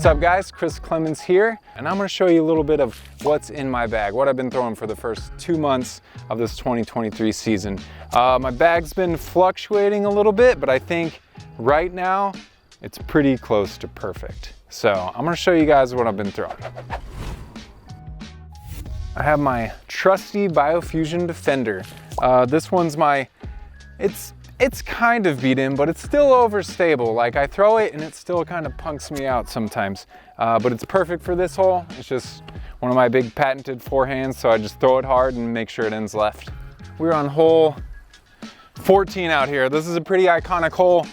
What's up guys, Chris Clemons here, and I'm gonna show you a little bit of what's in my bag, what I've been throwing for the first 2 months of this 2023 season. My bag's been fluctuating a little bit, but I think right now it's pretty close to perfect. So I'm gonna show you guys what I've been throwing. I have my trusty Biofusion Defender. This one's it's kind of beat in, but it's still overstable. Like I throw it and it still kind of punks me out sometimes. But it's perfect for this hole. It's just one of my big patented forehands, so I just throw it hard and make sure it ends left. We're on hole 14 out here. This is a pretty iconic hole.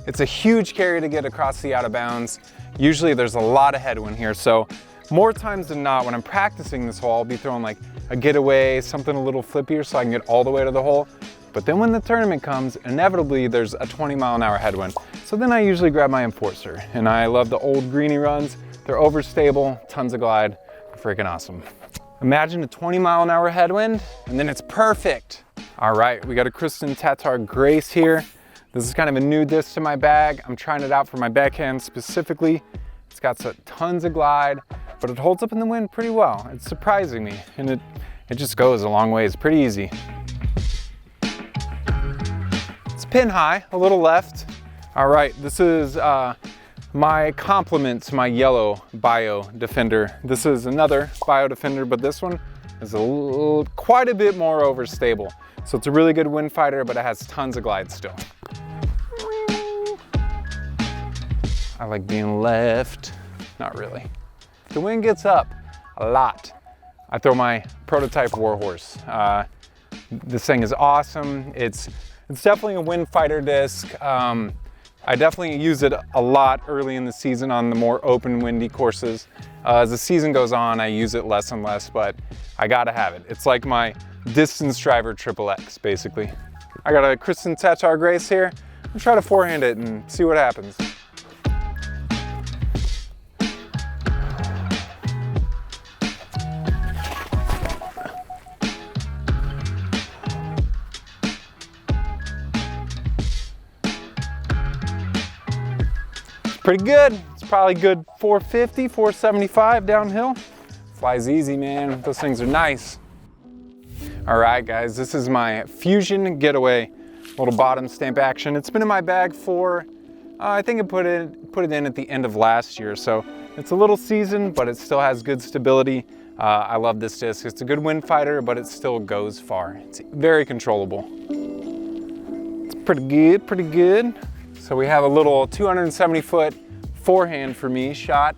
It's a huge carry to get across the out of bounds. Usually there's a lot of headwind here, so more times than not, when I'm practicing this hole, I'll be throwing like a getaway, something a little flippier so I can get all the way to the hole. But then when the tournament comes, inevitably there's a 20-mile-an-hour headwind. So then I usually grab my Enforcer, and I love the old greenie runs. They're overstable, tons of glide, freaking awesome. Imagine a 20-mile-an-hour headwind, and then it's perfect. All right, we got a Kristen Tatar Grace here. This is kind of a new disc to my bag. I'm trying it out for my backhand specifically. It's got tons of glide, but it holds up in the wind pretty well. It's surprising me, and it just goes a long way. It's pretty easy. It's pin high, a little left. All right, this is my complement to my yellow Bio Defender. This is another Bio Defender, but this one is quite a bit more overstable. So it's a really good wind fighter, but it has tons of glide still. I like being left, not really. If the wind gets up a lot, I throw my prototype Warhorse. This thing is awesome. It's definitely a wind fighter disc. I definitely use it a lot early in the season on the more open windy courses. As the season goes on, I use it less and less, but I gotta have it. It's like my distance driver XXX, basically. I got a Kristen Tatar Grace here. I'll try to forehand it and see what happens. Pretty good. It's probably good 450, 475 downhill. Flies easy, man. Those things are nice. All right, guys, this is my Fusion Getaway, little bottom stamp action. It's been in my bag for, I think I put it in at the end of last year. So it's a little seasoned, but it still has good stability. I love this disc. It's a good wind fighter, but it still goes far. It's very controllable. It's pretty good, pretty good. So we have a little 270-foot forehand for me shot.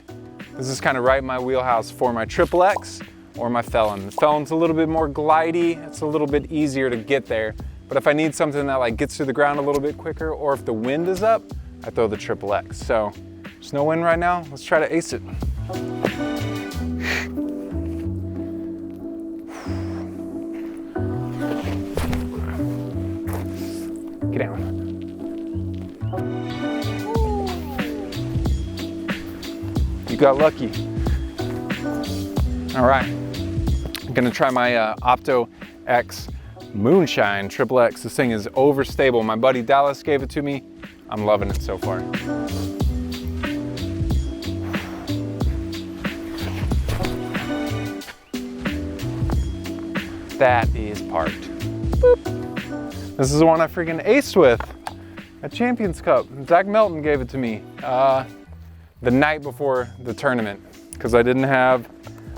This is kind of right in my wheelhouse for my XXX or my Felon. The Felon's a little bit more glidey. It's a little bit easier to get there. But if I need something that like gets to the ground a little bit quicker, or if the wind is up, I throw the XXX. So there's no wind right now. Let's try to ace it. Get down. You got lucky. All right, I'm gonna try my Opto X Moonshine XXX. This thing is overstable. My buddy Dallas gave it to me. I'm loving it so far. That is parked. Boop. This is the one I freaking aced with at Champions Cup. Zach Melton gave it to me the night before the tournament, because I didn't have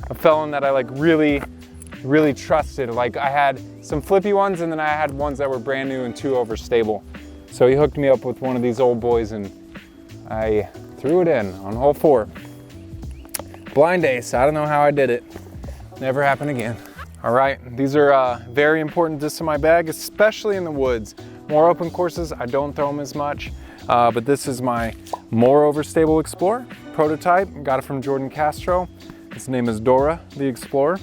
a Felon that I like really trusted. Like I had some flippy ones, and then I had ones that were brand new and too overstable. So he hooked me up with one of these old boys, and I threw it in on hole 4. Blind ace. I don't know how I did it. Never happened again. All right, these are very important discs in my bag, especially in the woods. More open courses, I don't throw them as much. But this is my more overstable Explorer prototype. Got it from Jordan Castro. His name is Dora, the Explorer.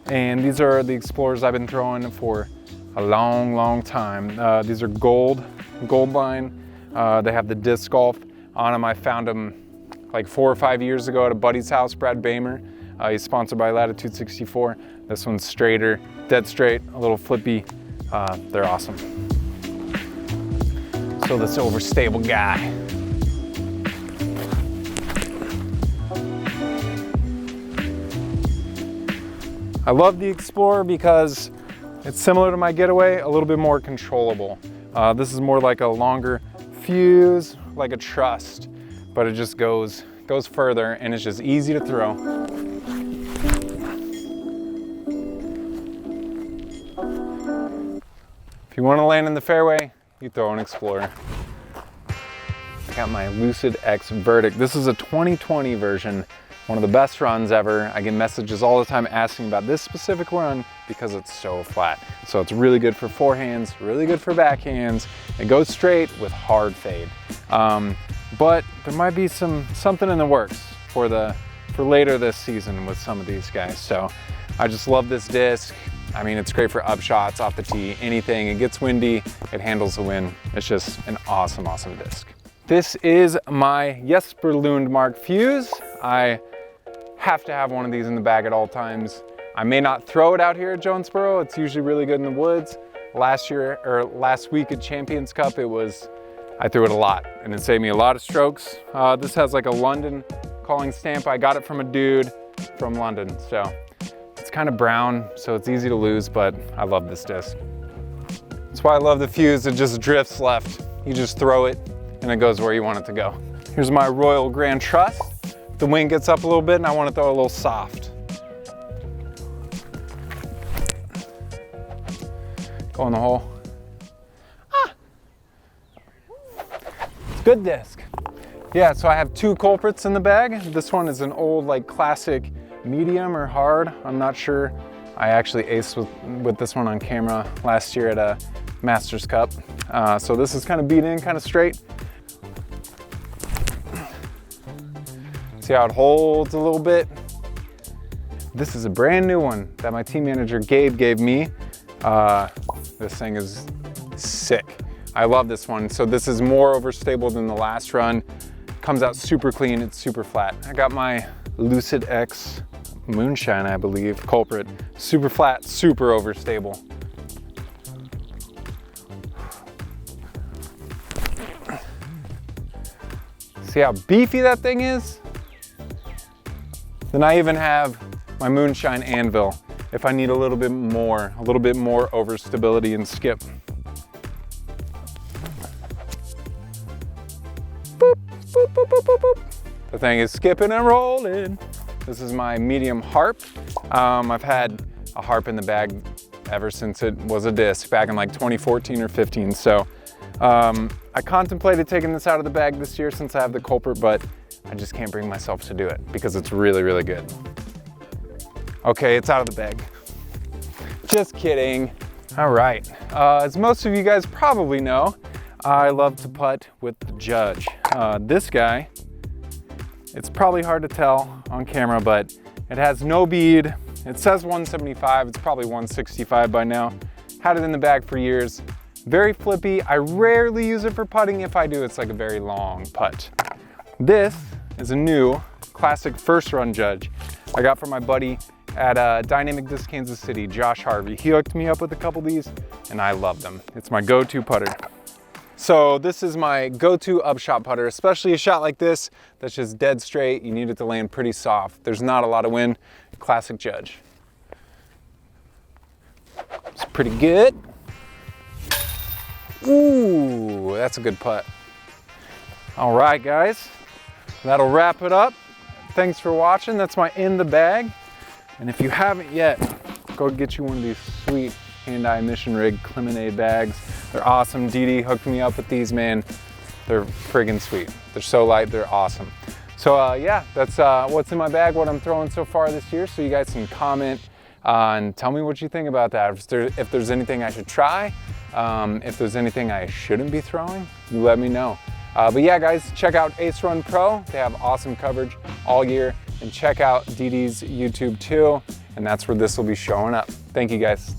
And these are the Explorers I've been throwing for a long time. These are gold line. They have the disc golf on them. I found them like 4 or 5 years ago at a buddy's house, Brad Bamer. He's sponsored by Latitude 64. This one's straighter, dead straight, a little flippy. They're awesome. So this overstable guy. I love the Explorer because it's similar to my Getaway, a little bit more controllable. This is more like a longer fuse, like a Trust, but it just goes further and it's just easy to throw. If you want to land in the fairway, you throw an Explorer. I got my Lucid X Verdict. This is a 2020 version, one of the best runs ever. I get messages all the time asking about this specific run because it's so flat. So it's really good for forehands, really good for backhands. It goes straight with hard fade. But there might be something in the works for later this season with some of these guys. So I just love this disc. I mean, it's great for up shots, off the tee, anything. It gets windy, it handles the wind. It's just an awesome, awesome disc. This is my Jesper Lundmark fuse. I have to have one of these in the bag at all times. I may not throw it out here at Jonesboro. It's usually really good in the woods. Last week at Champions Cup, I threw it a lot and it saved me a lot of strokes. This has like a London calling stamp. I got it from a dude from London. So it's kind of brown, so it's easy to lose, but I love this disc. That's why I love the fuse. It just drifts left. You just throw it and it goes where you want it to go. Here's my Royal Grand Trust. The wind gets up a little bit and I want to throw a little soft. Go in the hole. It's a good disc. Yeah, so I have two culprits in the bag. This one is an old, like, classic medium or hard. I'm not sure. I actually aced with this one on camera last year at a Masters Cup. So this is kind of beat in, kind of straight. See how it holds a little bit? This is a brand new one that my team manager Gabe gave me. This thing is sick. I love this one. So this is more overstable than the last run. Comes out super clean, it's super flat. I got my Lucid X Moonshine, I believe, culprit. Super flat, super overstable. See how beefy that thing is? Then I even have my Moonshine Anvil if I need a little bit more overstability and skip. Boop, boop, boop, boop, boop, boop. The thing is skipping and rolling. This is my medium harp. I've had a harp in the bag ever since it was a disc back in like 2014 or 15. So I contemplated taking this out of the bag this year since I have the culprit, but I just can't bring myself to do it because it's really, really good. Okay, it's out of the bag. Just kidding. All right, as most of you guys probably know, I love to putt with the Judge. This guy, it's probably hard to tell on camera, but it has no bead. It says 175, it's probably 165 by now. Had it in the bag for years. Very flippy. I rarely use it for putting. If I do, it's like a very long putt. This is a new classic first run Judge I got from my buddy at Dynamic Disc Kansas City, Josh Harvey. He hooked me up with a couple of these and I love them. It's my go-to putter. So this is my go-to upshot putter, especially a shot like this that's just dead straight. You need it to land pretty soft. There's not a lot of wind. Classic Judge. It's pretty good. Ooh, that's a good putt. All right, guys, that'll wrap it up. Thanks for watching. That's my in the bag. And if you haven't yet, go get you one of these sweet hand-eye mission rig Clemonade bags. They're awesome. Dee hooked me up with these, man. They're friggin' sweet. They're so light, they're awesome. So yeah, that's what's in my bag, what I'm throwing so far this year. So you guys can comment and tell me what you think about that. If there's anything I should try, if there's anything I shouldn't be throwing, you let me know. But yeah, guys, check out Ace Run Pro. They have awesome coverage all year. And check out Dee's YouTube too. And that's where this will be showing up. Thank you, guys.